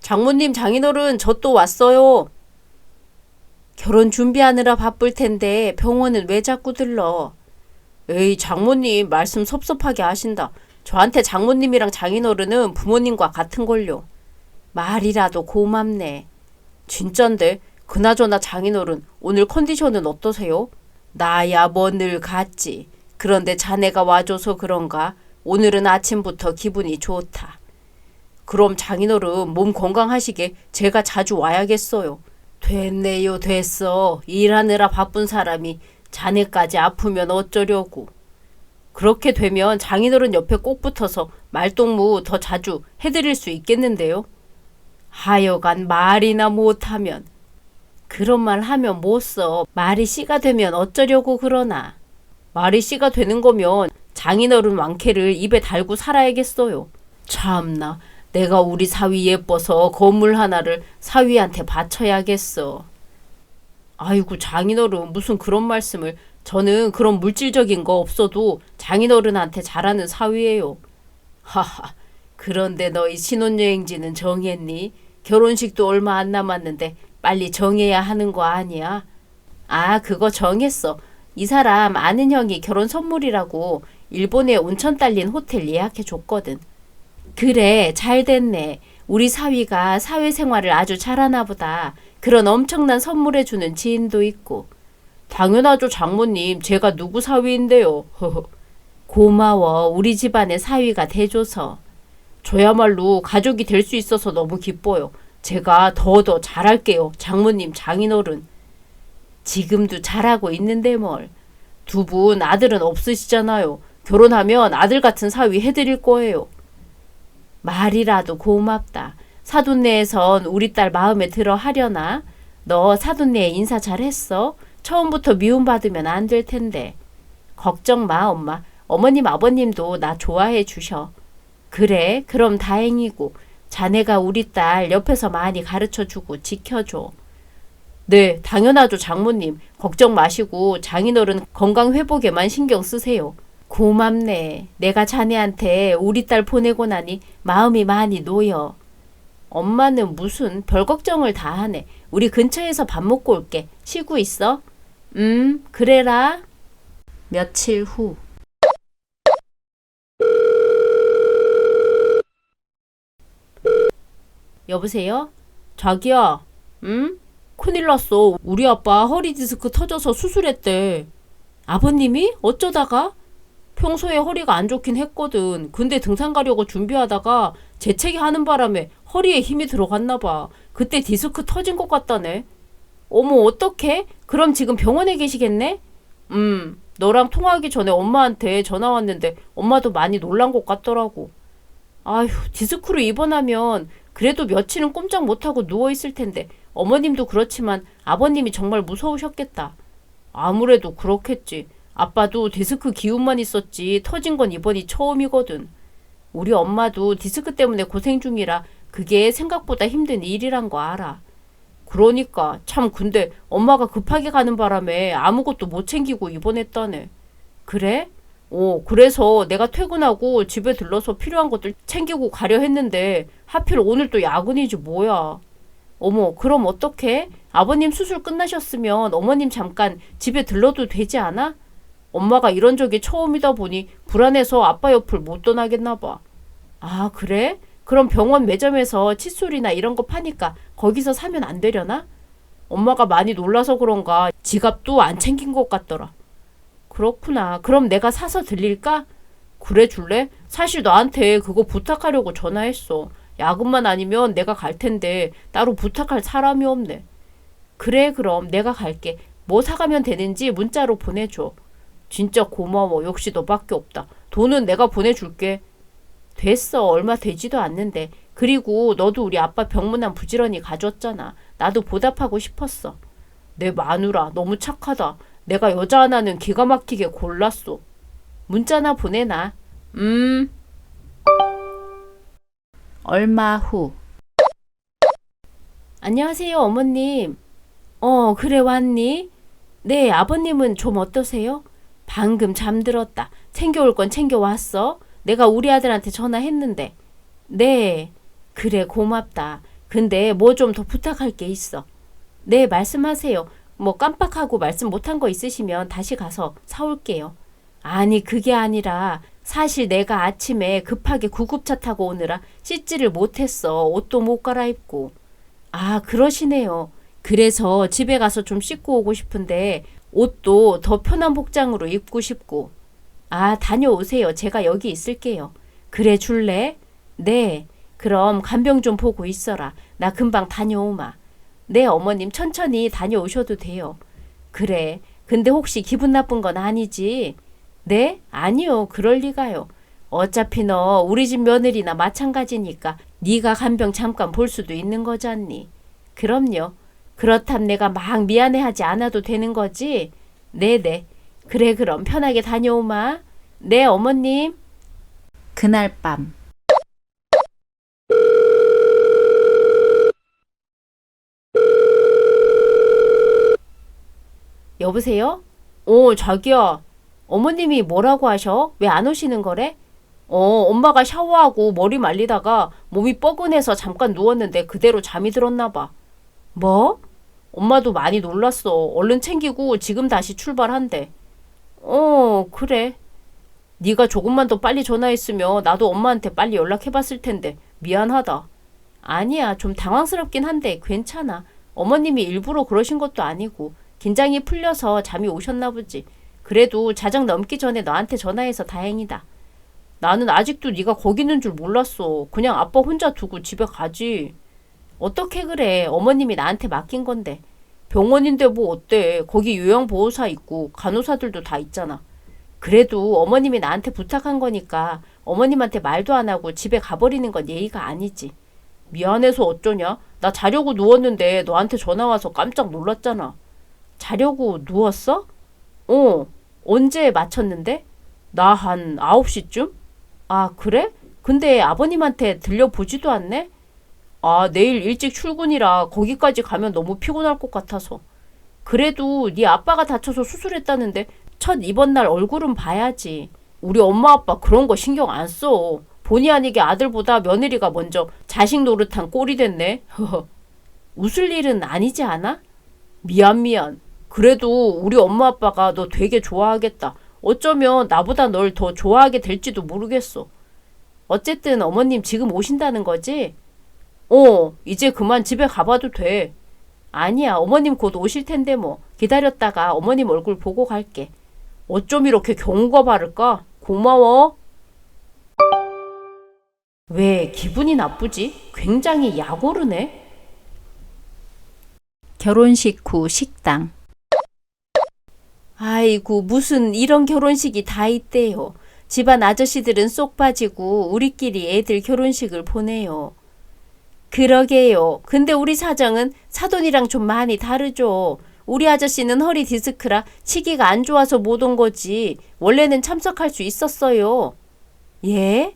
장모님, 장인어른, 저 또 왔어요. 결혼 준비하느라 바쁠 텐데 병원은 왜 자꾸 들러? 에이, 장모님, 말씀 섭섭하게 하신다. 저한테 장모님이랑 장인어른은 부모님과 같은걸요. 말이라도 고맙네. 진짠데, 그나저나 장인어른, 오늘 컨디션은 어떠세요? 나야 뭐 늘 같지. 그런데 자네가 와줘서 그런가? 오늘은 아침부터 기분이 좋다. 그럼 장인어른 몸 건강하시게 제가 자주 와야겠어요. 됐네요, 됐어. 일하느라 바쁜 사람이 자네까지 아프면 어쩌려고. 그렇게 되면 장인어른 옆에 꼭 붙어서 말동무 더 자주 해드릴 수 있겠는데요. 하여간 말이나 못하면. 그런 말 하면 못 써. 말이 씨가 되면 어쩌려고 그러나. 말이 씨가 되는 거면 장인어른 왕쾌를 입에 달고 살아야겠어요. 참나, 내가 우리 사위 예뻐서 건물 하나를 사위한테 바쳐야겠어. 아이고, 장인어른, 무슨 그런 말씀을. 저는 그런 물질적인 거 없어도 장인어른한테 잘하는 사위예요. 하하, 그런데 너희 신혼여행지는 정했니? 결혼식도 얼마 안 남았는데 빨리 정해야 하는 거 아니야? 아, 그거 정했어. 이 사람 아는 형이 결혼 선물이라고 일본에 온천 딸린 호텔 예약해 줬거든. 그래, 잘 됐네. 우리 사위가 사회생활을 아주 잘하나 보다. 그런 엄청난 선물해 주는 지인도 있고. 당연하죠, 장모님. 제가 누구 사위인데요. 고마워. 우리 집안의 사위가 돼줘서. 저야말로 가족이 될 수 있어서 너무 기뻐요. 제가 더 잘할게요. 장모님, 장인어른. 지금도 잘하고 있는데 뭘. 두 분 아들은 없으시잖아요. 결혼하면 아들 같은 사위 해드릴 거예요. 말이라도 고맙다. 사돈네에선 우리 딸 마음에 들어 하려나? 너 사돈네에 인사 잘했어? 처음부터 미움받으면 안 될 텐데. 걱정 마, 엄마. 어머님, 아버님도 나 좋아해 주셔. 그래, 그럼 다행이고. 자네가 우리 딸 옆에서 많이 가르쳐주고 지켜줘. 네, 당연하죠, 장모님. 걱정 마시고 장인어른 건강 회복에만 신경 쓰세요. 고맙네. 내가 자네한테 우리 딸 보내고 나니 마음이 많이 놓여. 엄마는 무슨 별 걱정을 다 하네. 우리 근처에서 밥 먹고 올게. 쉬고 있어? 그래라. 며칠 후. 여보세요? 자기야, 응? 큰일 났어. 우리 아빠 허리 디스크 터져서 수술했대. 아버님이? 어쩌다가? 평소에 허리가 안 좋긴 했거든. 근데 등산 가려고 준비하다가 재채기 하는 바람에 허리에 힘이 들어갔나 봐. 그때 디스크 터진 것 같다네. 어머, 어떡해? 그럼 지금 병원에 계시겠네? 너랑 통화하기 전에 엄마한테 전화 왔는데 엄마도 많이 놀란 것 같더라고. 아휴, 디스크로 입원하면 그래도 며칠은 꼼짝 못하고 누워있을 텐데 어머님도 그렇지만 아버님이 정말 무서우셨겠다. 아무래도 그렇겠지. 아빠도 디스크 기운만 있었지 터진 건 이번이 처음이거든. 우리 엄마도 디스크 때문에 고생 중이라 그게 생각보다 힘든 일이란 거 알아. 그러니까 참, 근데 엄마가 급하게 가는 바람에 아무것도 못 챙기고 입원했다네. 그래? 그래서 내가 퇴근하고 집에 들러서 필요한 것들 챙기고 가려 했는데 하필 오늘 또 야근이지 뭐야. 어머, 그럼 어떡해? 아버님 수술 끝나셨으면 어머님 잠깐 집에 들러도 되지 않아? 엄마가 이런 적이 처음이다 보니 불안해서 아빠 옆을 못 떠나겠나 봐. 아, 그래? 그럼 병원 매점에서 칫솔이나 이런 거 파니까 거기서 사면 안 되려나? 엄마가 많이 놀라서 그런가 지갑도 안 챙긴 것 같더라. 그렇구나. 그럼 내가 사서 들릴까? 그래 줄래? 사실 너한테 그거 부탁하려고 전화했어. 야근만 아니면 내가 갈 텐데 따로 부탁할 사람이 없네. 그래, 그럼 내가 갈게. 뭐 사가면 되는지 문자로 보내줘. 진짜 고마워. 역시 너밖에 없다. 돈은 내가 보내줄게. 됐어. 얼마 되지도 않는데. 그리고 너도 우리 아빠 병문안 부지런히 가줬잖아. 나도 보답하고 싶었어. 내 마누라 너무 착하다. 내가 여자 하나는 기가 막히게 골랐어. 문자나 보내놔. 얼마 후. 안녕하세요, 어머님. 그래, 왔니? 네, 아버님은 좀 어떠세요? 방금 잠들었다. 챙겨올 건 챙겨왔어? 내가 우리 아들한테 전화했는데. 네. 그래, 고맙다. 근데 뭐 좀 더 부탁할 게 있어. 네, 말씀하세요. 뭐 깜빡하고 말씀 못한 거 있으시면 다시 가서 사올게요. 아니, 그게 아니라 사실 내가 아침에 급하게 구급차 타고 오느라 씻지를 못했어. 옷도 못 갈아입고. 아, 그러시네요. 그래서 집에 가서 좀 씻고 오고 싶은데 옷도 더 편한 복장으로 입고 싶고. 아, 다녀오세요. 제가 여기 있을게요. 그래 줄래? 네. 그럼 간병 좀 보고 있어라. 나 금방 다녀오마. 네, 어머님 천천히 다녀오셔도 돼요. 그래. 근데 혹시 기분 나쁜 건 아니지? 네? 아니요. 그럴 리가요. 어차피 너 우리 집 며느리나 마찬가지니까 네가 간병 잠깐 볼 수도 있는 거잖니. 그럼요. 그렇담 내가 막 미안해하지 않아도 되는 거지? 네네. 그래 그럼 편하게 다녀오마. 네, 어머님. 그날 밤 여보세요? 자기야. 어머님이 뭐라고 하셔? 왜 안 오시는 거래? 엄마가 샤워하고 머리 말리다가 몸이 뻐근해서 잠깐 누웠는데 그대로 잠이 들었나 봐. 뭐? 엄마도 많이 놀랐어. 얼른 챙기고 지금 다시 출발한대. 그래. 네가 조금만 더 빨리 전화했으면 나도 엄마한테 빨리 연락해봤을 텐데 미안하다. 아니야, 좀 당황스럽긴 한데 괜찮아. 어머님이 일부러 그러신 것도 아니고 긴장이 풀려서 잠이 오셨나 보지. 그래도 자정 넘기 전에 너한테 전화해서 다행이다. 나는 아직도 네가 거기 있는 줄 몰랐어. 그냥 아빠 혼자 두고 집에 가지. 어떻게 그래. 어머님이 나한테 맡긴 건데. 병원인데 뭐 어때. 거기 요양보호사 있고 간호사들도 다 있잖아. 그래도 어머님이 나한테 부탁한 거니까 어머님한테 말도 안 하고 집에 가버리는 건 예의가 아니지. 미안해서 어쩌냐? 나 자려고 누웠는데 너한테 전화 와서 깜짝 놀랐잖아. 자려고 누웠어? 언제 맞췄는데? 나 한 9시쯤? 아, 그래? 근데 아버님한테 들려보지도 않네? 아, 내일 일찍 출근이라 거기까지 가면 너무 피곤할 것 같아서. 그래도 네 아빠가 다쳐서 수술했다는데 첫 입원 날 얼굴은 봐야지. 우리 엄마 아빠 그런 거 신경 안 써. 본의 아니게 아들보다 며느리가 먼저 자식 노릇한 꼴이 됐네. 웃을 일은 아니지 않아? 미안. 그래도 우리 엄마 아빠가 너 되게 좋아하겠다. 어쩌면 나보다 널 더 좋아하게 될지도 모르겠어. 어쨌든 어머님 지금 오신다는 거지? 이제 그만 집에 가봐도 돼. 아니야, 어머님 곧 오실 텐데 뭐. 기다렸다가 어머님 얼굴 보고 갈게. 어쩜 이렇게 경우가 바를까? 고마워. 왜 기분이 나쁘지? 굉장히 약오르네. 결혼식 후 식당 아이고, 무슨 이런 결혼식이 다 있대요. 집안 아저씨들은 쏙 빠지고 우리끼리 애들 결혼식을 보내요. 그러게요. 근데 우리 사정은 사돈이랑 좀 많이 다르죠. 우리 아저씨는 허리 디스크라 시기가 안 좋아서 못 온 거지. 원래는 참석할 수 있었어요. 예?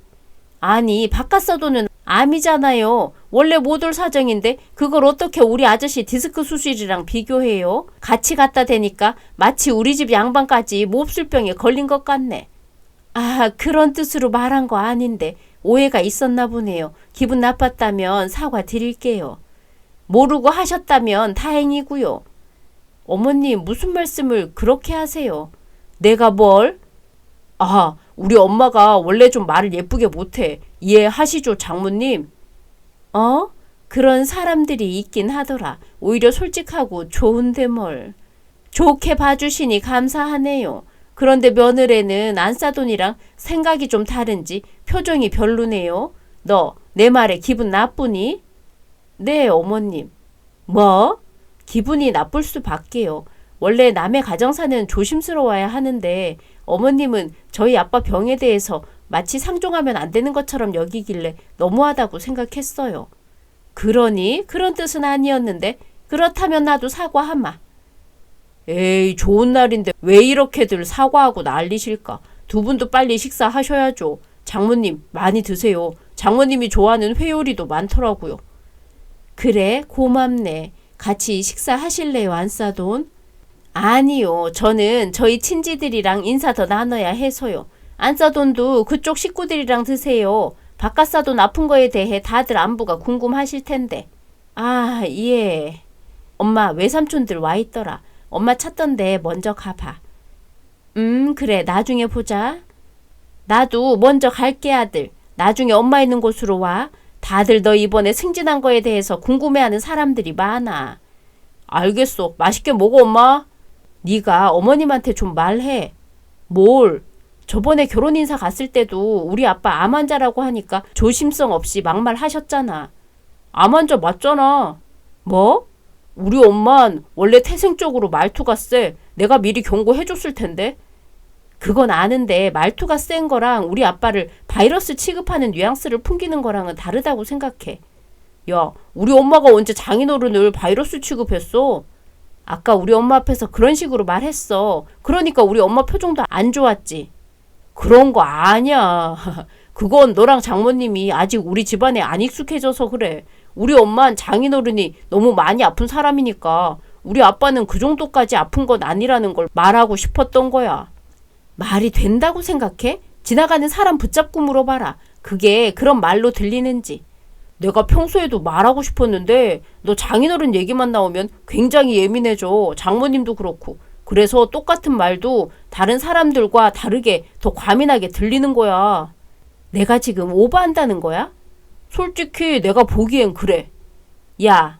아니, 바깥 사돈은 암이잖아요. 원래 못 올 사정인데 그걸 어떻게 우리 아저씨 디스크 수술이랑 비교해요? 같이 갖다 대니까 마치 우리 집 양반까지 몹쓸병에 걸린 것 같네. 아, 그런 뜻으로 말한 거 아닌데 오해가 있었나 보네요. 기분 나빴다면 사과드릴게요. 모르고 하셨다면 다행이고요. 어머님, 무슨 말씀을 그렇게 하세요? 내가 뭘? 아, 우리 엄마가 원래 좀 말을 예쁘게 못해. 이해하시죠, 장모님? 그런 사람들이 있긴 하더라. 오히려 솔직하고 좋은데 뭘. 좋게 봐주시니 감사하네요. 그런데 며느리는 안사돈이랑 생각이 좀 다른지 표정이 별로네요. 너 내 말에 기분 나쁘니? 네, 어머님. 뭐? 기분이 나쁠 수밖에요. 원래 남의 가정사는 조심스러워야 하는데 어머님은 저희 아빠 병에 대해서 마치 상종하면 안 되는 것처럼 여기길래 너무하다고 생각했어요. 그러니 그런 뜻은 아니었는데 그렇다면 나도 사과하마. 에이, 좋은 날인데 왜 이렇게들 사과하고 난리실까? 두 분도 빨리 식사하셔야죠. 장모님 많이 드세요. 장모님이 좋아하는 회요리도 많더라고요. 그래, 고맙네. 같이 식사하실래요, 안사돈? 아니요, 저는 저희 친지들이랑 인사 더 나눠야 해서요. 안사돈도 그쪽 식구들이랑 드세요. 바깥사돈 아픈 거에 대해 다들 안부가 궁금하실 텐데. 아, 예. 엄마, 외삼촌들 와 있더라. 엄마 찾던데 먼저 가봐. 그래. 나중에 보자. 나도 먼저 갈게, 아들. 나중에 엄마 있는 곳으로 와. 다들 너 이번에 승진한 거에 대해서 궁금해하는 사람들이 많아. 알겠어. 맛있게 먹어, 엄마. 네가 어머님한테 좀 말해. 뭘? 저번에 결혼 인사 갔을 때도 우리 아빠 암 환자라고 하니까 조심성 없이 막말하셨잖아. 암 환자 맞잖아. 뭐? 우리 엄만 원래 태생적으로 말투가 세. 내가 미리 경고해줬을 텐데. 그건 아는데 말투가 센 거랑 우리 아빠를 바이러스 취급하는 뉘앙스를 풍기는 거랑은 다르다고 생각해. 야, 우리 엄마가 언제 장인어른을 바이러스 취급했어? 아까 우리 엄마 앞에서 그런 식으로 말했어. 그러니까 우리 엄마 표정도 안 좋았지. 그런 거 아니야. 그건 너랑 장모님이 아직 우리 집안에 안 익숙해져서 그래. 우리 엄만 장인어른이 너무 많이 아픈 사람이니까 우리 아빠는 그 정도까지 아픈 건 아니라는 걸 말하고 싶었던 거야. 말이 된다고 생각해? 지나가는 사람 붙잡고 물어봐라. 그게 그런 말로 들리는지. 내가 평소에도 말하고 싶었는데 너 장인어른 얘기만 나오면 굉장히 예민해져. 장모님도 그렇고. 그래서 똑같은 말도 다른 사람들과 다르게 더 과민하게 들리는 거야. 내가 지금 오버한다는 거야? 솔직히 내가 보기엔 그래. 야,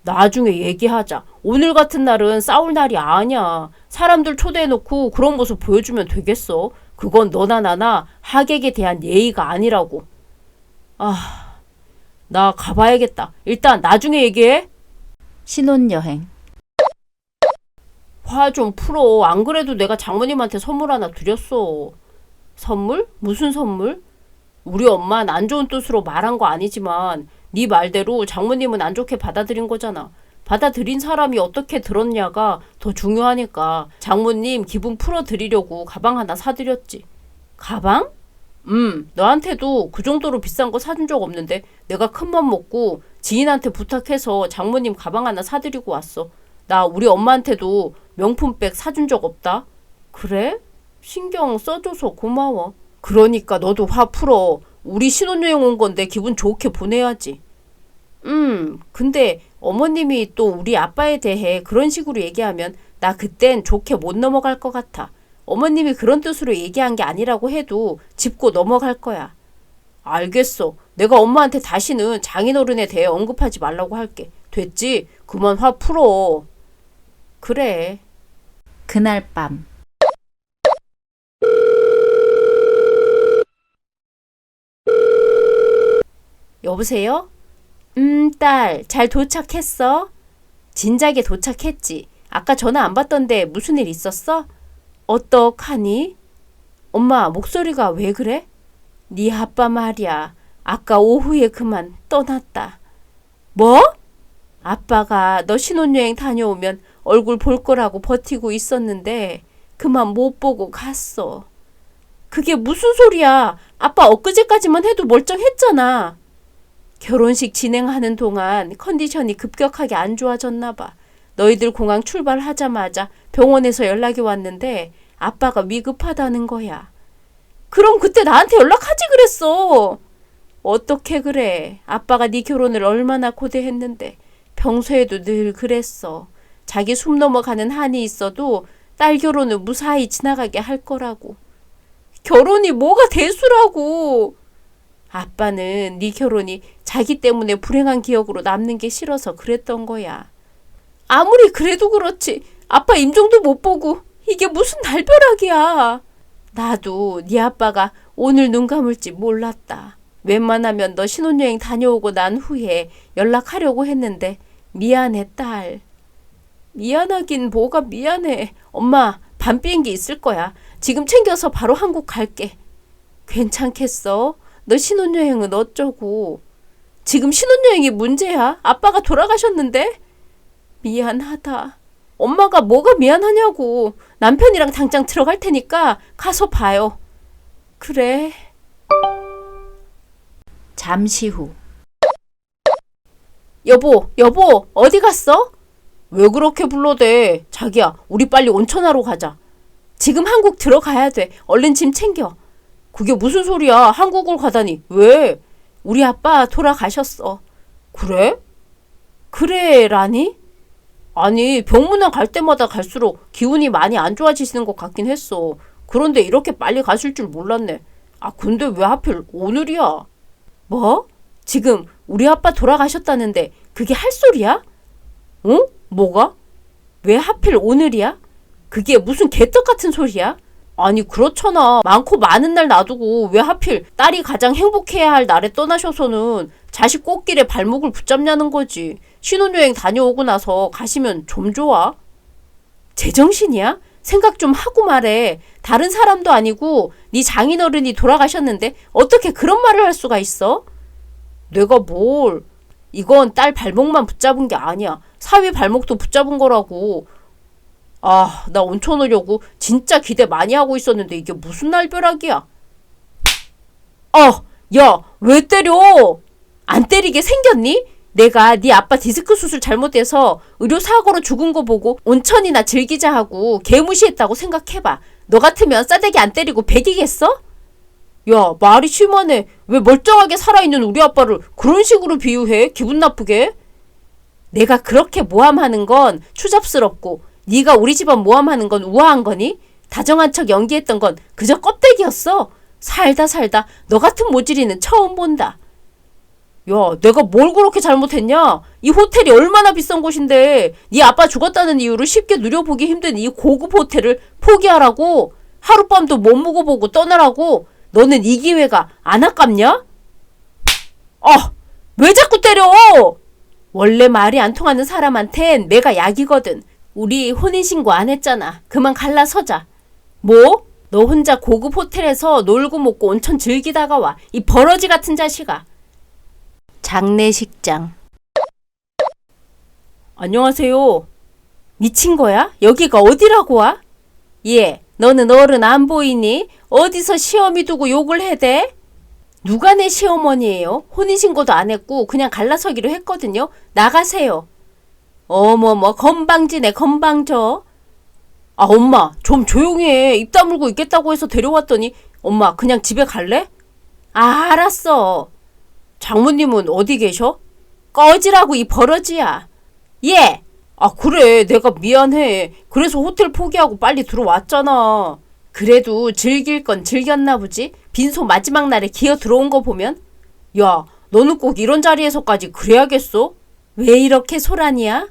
나중에 얘기하자. 오늘 같은 날은 싸울 날이 아니야. 사람들 초대해놓고 그런 모습 보여주면 되겠어. 그건 너나 나나 하객에 대한 예의가 아니라고. 아, 나 가봐야겠다. 일단 나중에 얘기해. 신혼여행. 화 좀 풀어. 안 그래도 내가 장모님한테 선물 하나 드렸어. 선물? 무슨 선물? 우리 엄마는 안 좋은 뜻으로 말한 거 아니지만 네 말대로 장모님은 안 좋게 받아들인 거잖아. 받아들인 사람이 어떻게 들었냐가 더 중요하니까 장모님 기분 풀어드리려고 가방 하나 사드렸지. 가방? 너한테도 그 정도로 비싼 거 사준 적 없는데 내가 큰맘 먹고 지인한테 부탁해서 장모님 가방 하나 사드리고 왔어. 나 우리 엄마한테도 명품백 사준 적 없다. 그래? 신경 써줘서 고마워. 그러니까 너도 화 풀어. 우리 신혼여행 온 건데 기분 좋게 보내야지. 근데 어머님이 또 우리 아빠에 대해 그런 식으로 얘기하면 나 그땐 좋게 못 넘어갈 것 같아. 어머님이 그런 뜻으로 얘기한 게 아니라고 해도 짚고 넘어갈 거야. 알겠어. 내가 엄마한테 다시는 장인어른에 대해 언급하지 말라고 할게. 됐지? 그만 화 풀어. 그래. 그날 밤. 여보세요? 딸, 잘 도착했어? 진작에 도착했지. 아까 전화 안 받던데 무슨 일 있었어? 어떡하니? 엄마, 목소리가 왜 그래? 네 아빠 말이야. 아까 오후에 그만 떠났다. 뭐? 아빠가 너 신혼여행 다녀오면 얼굴 볼 거라고 버티고 있었는데 그만 못 보고 갔어. 그게 무슨 소리야? 아빠 엊그제까지만 해도 멀쩡했잖아. 결혼식 진행하는 동안 컨디션이 급격하게 안 좋아졌나 봐. 너희들 공항 출발하자마자 병원에서 연락이 왔는데 아빠가 위급하다는 거야. 그럼 그때 나한테 연락하지 그랬어. 어떻게 그래. 아빠가 네 결혼을 얼마나 고대했는데 평소에도 늘 그랬어. 자기 숨 넘어가는 한이 있어도 딸 결혼은 무사히 지나가게 할 거라고. 결혼이 뭐가 대수라고. 아빠는 네 결혼이 자기 때문에 불행한 기억으로 남는 게 싫어서 그랬던 거야. 아무리 그래도 그렇지. 아빠 임종도 못 보고 이게 무슨 날벼락이야. 나도 네 아빠가 오늘 눈 감을지 몰랐다. 웬만하면 너 신혼여행 다녀오고 난 후에 연락하려고 했는데 미안해 딸. 미안하긴 뭐가 미안해. 엄마 밤 비행기 있을 거야. 지금 챙겨서 바로 한국 갈게. 괜찮겠어? 너 신혼여행은 어쩌고. 지금 신혼여행이 문제야. 아빠가 돌아가셨는데. 미안하다. 엄마가 뭐가 미안하냐고. 남편이랑 당장 들어갈 테니까 가서 봐요. 그래. 잠시 후. 여보, 어디 갔어? 왜 그렇게 불러대? 자기야, 우리 빨리 온천하러 가자. 지금 한국 들어가야 돼. 얼른 짐 챙겨. 그게 무슨 소리야? 한국을 가다니. 왜? 우리 아빠 돌아가셨어. 그래? 그래라니? 아니, 병문안 갈 때마다 갈수록 기운이 많이 안 좋아지시는 것 같긴 했어. 그런데 이렇게 빨리 가실 줄 몰랐네. 아, 근데 왜 하필 오늘이야? 뭐? 지금 우리 아빠 돌아가셨다는데 그게 할 소리야? 어? 뭐가? 왜 하필 오늘이야? 그게 무슨 개떡 같은 소리야? 아니, 그렇잖아. 많고 많은 날 놔두고 왜 하필 딸이 가장 행복해야 할 날에 떠나셔서는 자식 꽃길에 발목을 붙잡냐는 거지. 신혼여행 다녀오고 나서 가시면 좀 좋아. 제정신이야? 생각 좀 하고 말해. 다른 사람도 아니고 네 장인어른이 돌아가셨는데 어떻게 그런 말을 할 수가 있어? 내가 뭘. 이건 딸 발목만 붙잡은 게 아니야. 사위 발목도 붙잡은 거라고. 아, 나 온천 오려고 진짜 기대 많이 하고 있었는데 이게 무슨 날벼락이야. 야, 왜 때려? 안 때리게 생겼니? 내가 네 아빠 디스크 수술 잘못돼서 의료사고로 죽은 거 보고 온천이나 즐기자 하고 개무시했다고 생각해봐. 너 같으면 싸대기 안 때리고 배기겠어? 야, 말이 심하네. 왜 멀쩡하게 살아있는 우리 아빠를 그런 식으로 비유해? 기분 나쁘게? 내가 그렇게 모함하는 건 추잡스럽고 네가 우리 집안 모함하는 건 우아한 거니? 다정한 척 연기했던 건 그저 껍데기였어. 살다 너 같은 모질이는 처음 본다. 야, 내가 뭘 그렇게 잘못했냐? 이 호텔이 얼마나 비싼 곳인데 네 아빠 죽었다는 이유로 쉽게 누려보기 힘든 이 고급 호텔을 포기하라고? 하룻밤도 못 묵어보고 떠나라고? 너는 이 기회가 안 아깝냐? 왜 자꾸 때려? 원래 말이 안 통하는 사람한텐 내가 약이거든. 우리 혼인신고 안 했잖아. 그만 갈라서자. 뭐? 너 혼자 고급 호텔에서 놀고 먹고 온천 즐기다가 와. 이 버러지 같은 자식아. 장례식장. 안녕하세요. 미친 거야? 여기가 어디라고 와? 예, 너는 어른 안 보이니? 어디서 시어미 두고 욕을 해대? 누가 내 시어머니예요? 혼인신고도 안 했고 그냥 갈라서기로 했거든요. 나가세요. 어머머, 건방지네, 건방져. 아, 엄마, 좀 조용히 해. 입 다물고 있겠다고 해서 데려왔더니 엄마, 그냥 집에 갈래? 아, 알았어. 장모님은 어디 계셔? 꺼지라고, 이 버러지야. 예. 아, 그래, 내가 미안해. 그래서 호텔 포기하고 빨리 들어왔잖아. 그래도 즐길 건 즐겼나 보지? 빈소 마지막 날에 기어 들어온 거 보면? 야, 너는 꼭 이런 자리에서까지 그래야겠어? 왜 이렇게 소란이야?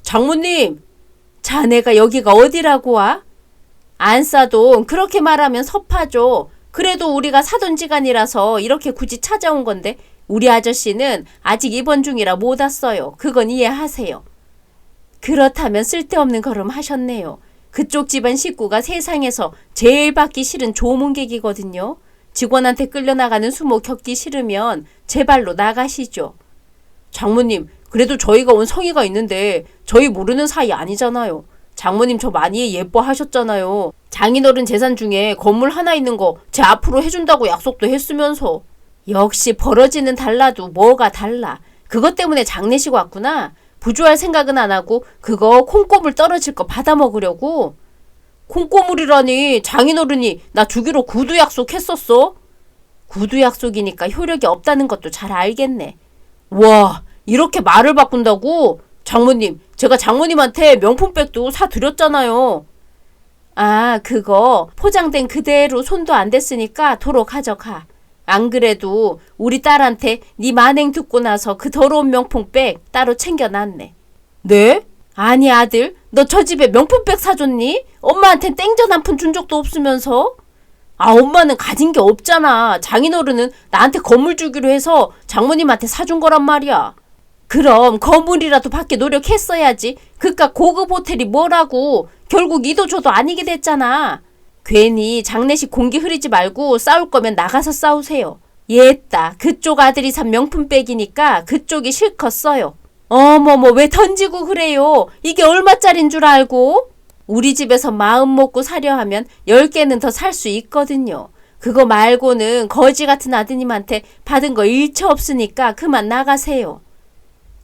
장모님, 자네가 여기가 어디라고 와? 안싸돈 그렇게 말하면 섭하죠. 그래도 우리가 사돈지간이라서 이렇게 굳이 찾아온 건데 우리 아저씨는 아직 입원 중이라 못 왔어요. 그건 이해하세요. 그렇다면 쓸데없는 걸음 하셨네요. 그쪽 집안 식구가 세상에서 제일 받기 싫은 조문객이거든요. 직원한테 끌려나가는 수모 겪기 싫으면 제발로 나가시죠. 장모님, 그래도 저희가 온 성의가 있는데 저희 모르는 사이 아니잖아요. 장모님 저 많이 예뻐하셨잖아요. 장인어른 재산 중에 건물 하나 있는 거 제 앞으로 해준다고 약속도 했으면서. 역시 버러지는 달라도 뭐가 달라. 그것 때문에 장례식 왔구나. 부조할 생각은 안 하고 그거 콩고물 떨어질 거 받아 먹으려고. 콩고물이라니. 장인어른이 나 주기로 구두 약속했었어. 구두 약속이니까 효력이 없다는 것도 잘 알겠네. 와, 이렇게 말을 바꾼다고? 장모님, 제가 장모님한테 명품백도 사드렸잖아요. 아, 그거 포장된 그대로 손도 안 댔으니까 도로 가져가. 안 그래도 우리 딸한테 네 만행 듣고 나서 그 더러운 명품백 따로 챙겨놨네. 네? 아니 아들, 너 저 집에 명품백 사줬니? 엄마한텐 땡전 한 푼 준 적도 없으면서? 아, 엄마는 가진 게 없잖아. 장인어른은 나한테 건물 주기로 해서 장모님한테 사준 거란 말이야. 그럼 건물이라도 받게 노력했어야지. 그깟 고급 호텔이 뭐라고. 결국 이도 저도 아니게 됐잖아. 괜히 장례식 공기 흐리지 말고 싸울 거면 나가서 싸우세요. 옛다. 그쪽 아들이 산 명품백이니까 그쪽이 실컷 써요. 어머머, 왜 던지고 그래요? 이게 얼마짜린 줄 알고? 우리 집에서 마음 먹고 사려 하면 10개는 더 살 수 있거든요. 그거 말고는 거지 같은 아드님한테 받은 거 일체 없으니까 그만 나가세요.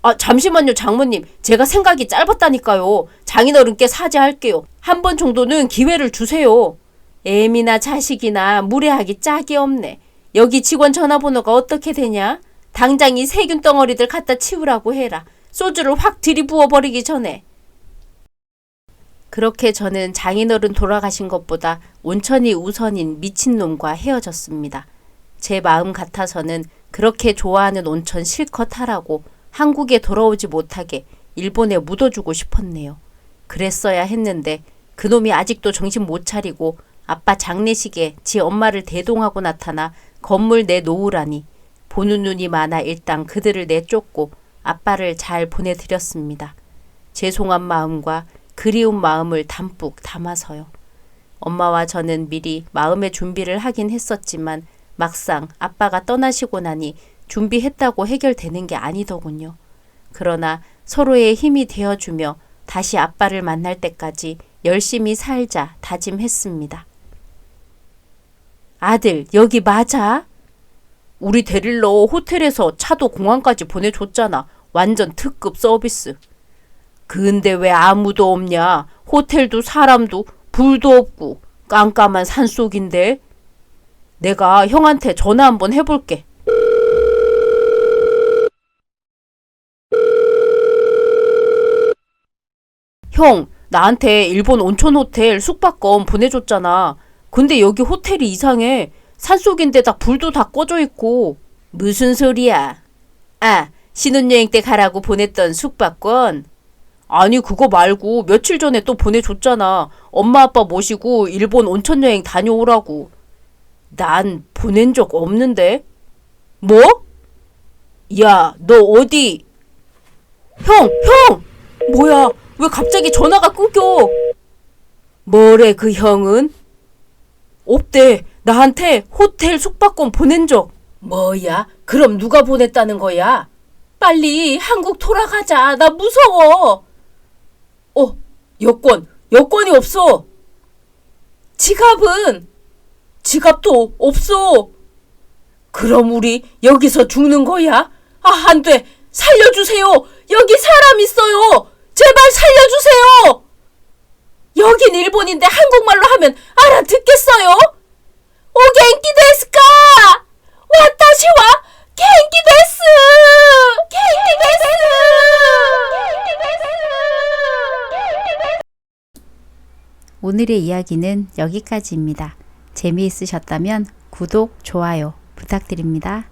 아, 잠시만요, 장모님. 제가 생각이 짧았다니까요. 장인어른께 사죄할게요. 한 번 정도는 기회를 주세요. 애미나 자식이나 무례하기 짝이 없네. 여기 직원 전화번호가 어떻게 되냐? 당장 이 세균 덩어리들 갖다 치우라고 해라. 소주를 확 들이부어버리기 전에. 그렇게 저는 장인어른 돌아가신 것보다 온천이 우선인 미친놈과 헤어졌습니다. 제 마음 같아서는 그렇게 좋아하는 온천 실컷 하라고 한국에 돌아오지 못하게 일본에 묻어주고 싶었네요. 그랬어야 했는데 그놈이 아직도 정신 못 차리고 아빠 장례식에 지 엄마를 대동하고 나타나 건물 내놓으라니 보는 눈이 많아 일단 그들을 내쫓고 아빠를 잘 보내드렸습니다. 죄송한 마음과 그리운 마음을 담뿍 담아서요. 엄마와 저는 미리 마음의 준비를 하긴 했었지만 막상 아빠가 떠나시고 나니 준비했다고 해결되는 게 아니더군요. 그러나 서로의 힘이 되어주며 다시 아빠를 만날 때까지 열심히 살자 다짐했습니다. 아들, 여기 맞아? 우리 데릴러 호텔에서 차도 공항까지 보내줬잖아. 완전 특급 서비스. 근데 왜 아무도 없냐? 호텔도 사람도 불도 없고 깜깜한 산속인데. 내가 형한테 전화 한번 해볼게. 형, 나한테 일본 온천 호텔 숙박권 보내줬잖아. 근데 여기 호텔이 이상해. 산속인데다 불도 다 꺼져 있고. 무슨 소리야? 아, 신혼여행 때 가라고 보냈던 숙박권? 아니, 그거 말고 며칠 전에 또 보내줬잖아. 엄마 아빠 모시고 일본 온천여행 다녀오라고. 난 보낸 적 없는데. 뭐? 야, 너 어디? 형! 뭐야, 왜 갑자기 전화가 끊겨? 뭐래 그 형은? 없대. 나한테 호텔 숙박권 보낸 적. 뭐야? 그럼 누가 보냈다는 거야? 빨리 한국 돌아가자. 나 무서워. 여권이 없어. 지갑은? 지갑도 없어. 그럼 우리 여기서 죽는 거야? 아, 안 돼. 살려주세요. 여기 사람 있어요. 제발 살려주세요. 여긴 일본인데 한국말로 하면 알아듣겠어요? 오 겐키 데스까? 와타시와 겐키 데스. 겐키 데스. 오늘의 이야기는 여기까지입니다. 재미있으셨다면 구독, 좋아요 부탁드립니다.